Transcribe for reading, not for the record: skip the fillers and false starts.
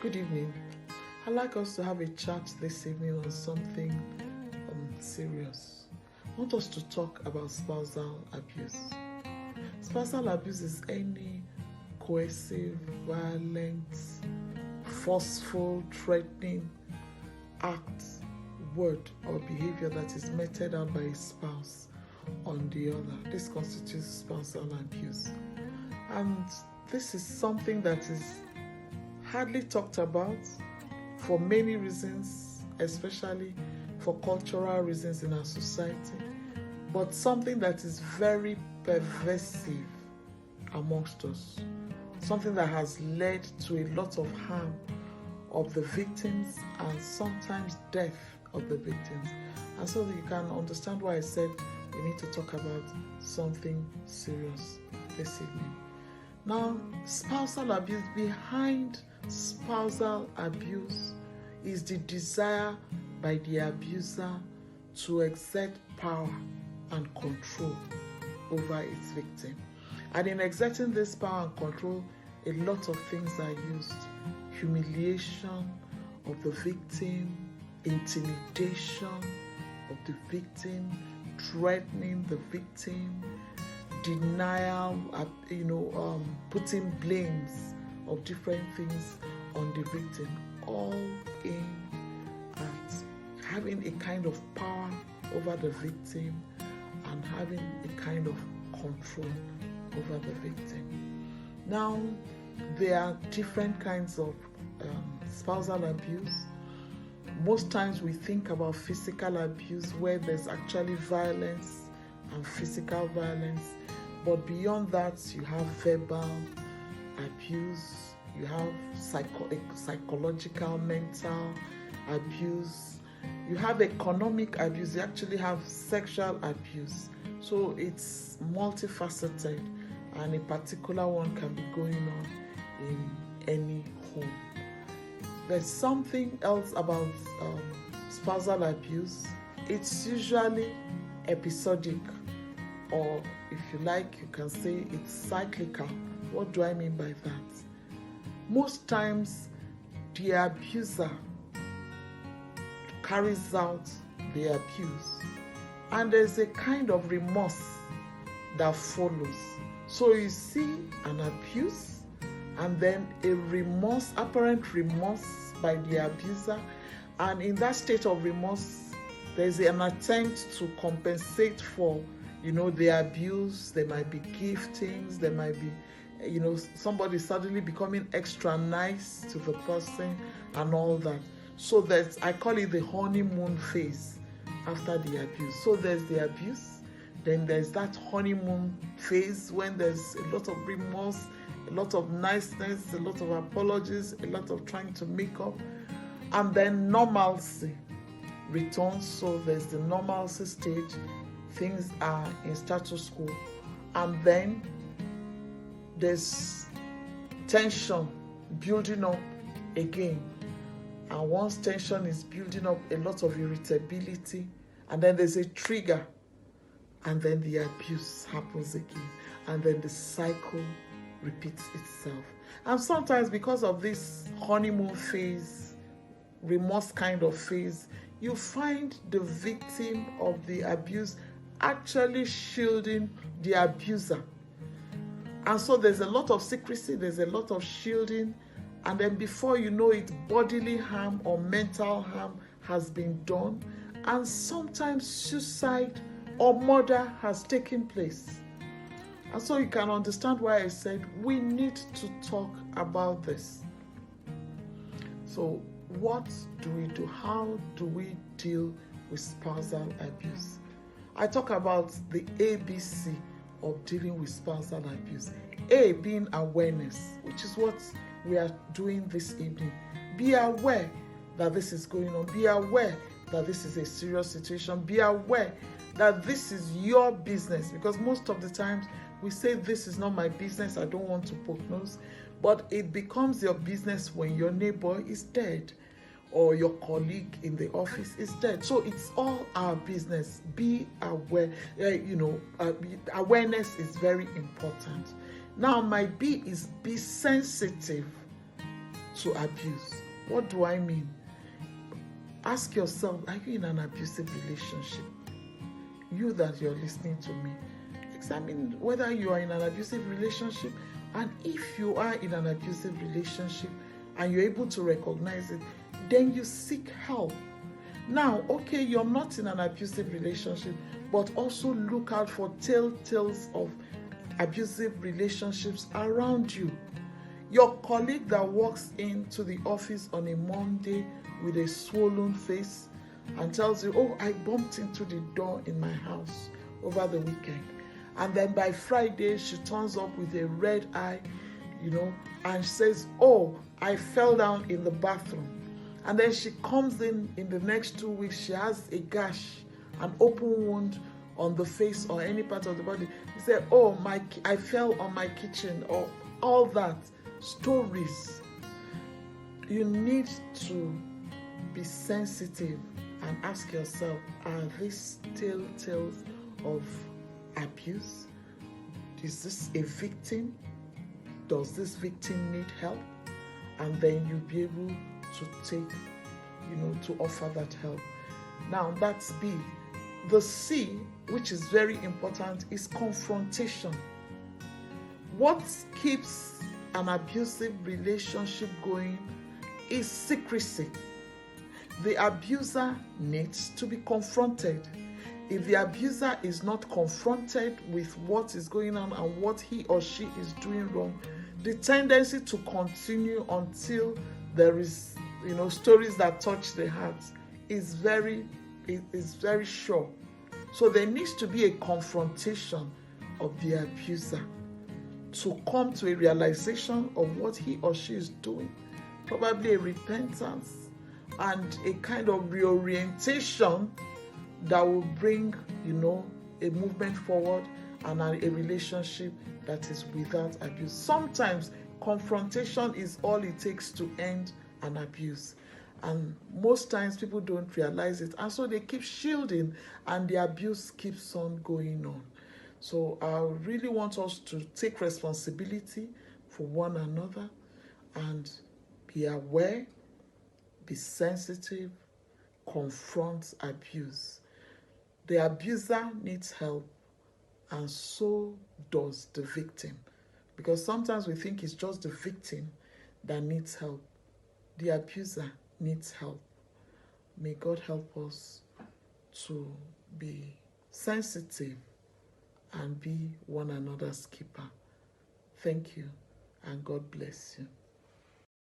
Good evening. I'd like us to have a chat this evening on something serious. I want us to talk about spousal abuse. Spousal abuse is any coercive, violent, forceful, threatening act, word, or behavior that is meted out by a spouse on the other. This constitutes spousal abuse. And this is something that is hardly talked about for many reasons, especially for cultural reasons in our society, but something that is very pervasive amongst us, something that has led to a lot of harm of the victims and sometimes death of the victims. And so that you can understand why I said we need to talk about something serious this evening. Now, spousal abuse, behind spousal abuse is the desire by the abuser to exert power and control over its victim. And in exerting this power and control, a lot of things are used. Humiliation of the victim, intimidation of the victim, threatening the victim, denial, putting blames of different things on the victim, all aimed at having a kind of power over the victim and having a kind of control over the victim. Now, there are different kinds of spousal abuse. Most times we think about physical abuse where there's actually violence and physical violence, but beyond that you have verbal abuse, you have psychological, mental abuse, you have economic abuse, you actually have sexual abuse. So it's multifaceted, and a particular one can be going on in any home. There's something else about spousal abuse. It's usually episodic, or if you like, you can say it's cyclical. What do I mean by that? Most times, the abuser carries out the abuse, and there's a kind of remorse that follows. So you see an abuse, and then a remorse, apparent remorse by the abuser, and in that state of remorse, there's an attempt to compensate for, the abuse. There might be giftings, there might be, somebody suddenly becoming extra nice to the person and all that. So I call it the honeymoon phase after the abuse. So there's the abuse, then there's that honeymoon phase when there's a lot of remorse, a lot of niceness, a lot of apologies, a lot of trying to make up, and then normalcy returns. So there's the normalcy stage, things are in status quo, and then there's tension building up again, and once tension is building up, a lot of irritability, and then there's a trigger, and then the abuse happens again, and then the cycle repeats itself. And sometimes because of this honeymoon phase, remorse kind of phase, you find the victim of the abuse actually shielding the abuser. And so there's a lot of secrecy, there's a lot of shielding, and then before you know it, bodily harm or mental harm has been done, and sometimes suicide or murder has taken place. And so you can understand why I said we need to talk about this. So what do we do? How do we deal with spousal abuse? I talk about the ABC of dealing with spousal abuse. A being awareness, which is what we are doing this evening. Be aware that this is going on. Be aware that this is a serious situation. Be aware that this is your business, because most of the times we say this is not my business, I don't want to poke nose, but it becomes your business when your neighbor is dead or your colleague in the office is dead. So it's all our business. Be aware. Awareness is very important. Now, my B is be sensitive to abuse. What do I mean? Ask yourself, are you in an abusive relationship? You that you're listening to me, examine whether you are in an abusive relationship, and if you are in an abusive relationship and you're able to recognize it, then you seek help. Now, okay, you're not in an abusive relationship, but also look out for telltales of abusive relationships around you. Your colleague that walks into the office on a Monday with a swollen face and tells you, oh, I bumped into the door in my house over the weekend. And then by Friday, she turns up with a red eye, and says, oh, I fell down in the bathroom. And then she comes in the next 2 weeks, she has a gash, an open wound on the face or any part of the body. You say, oh, I fell on my kitchen, or all that. Stories. You need to be sensitive and ask yourself, are these telltales of abuse? Is this a victim? Does this victim need help? And then you'll be able to take, to offer that help. Now, that's B. The C, which is very important, is confrontation. What keeps an abusive relationship going is secrecy. The abuser needs to be confronted. If the abuser is not confronted with what is going on and what he or she is doing wrong, the tendency to continue until there is, stories that touch the heart is very sure. So there needs to be a confrontation of the abuser to come to a realization of what he or she is doing, probably a repentance and a kind of reorientation that will bring, a movement forward and a relationship that is without abuse. Sometimes confrontation is all it takes to end an abuse. And most times people don't realize it. And so they keep shielding and the abuse keeps on going on. So I really want us to take responsibility for one another and be aware, be sensitive, confront abuse. The abuser needs help, and so does the victim. Because sometimes we think it's just the victim that needs help. The abuser needs help. May God help us to be sensitive and be one another's keeper. Thank you, and God bless you.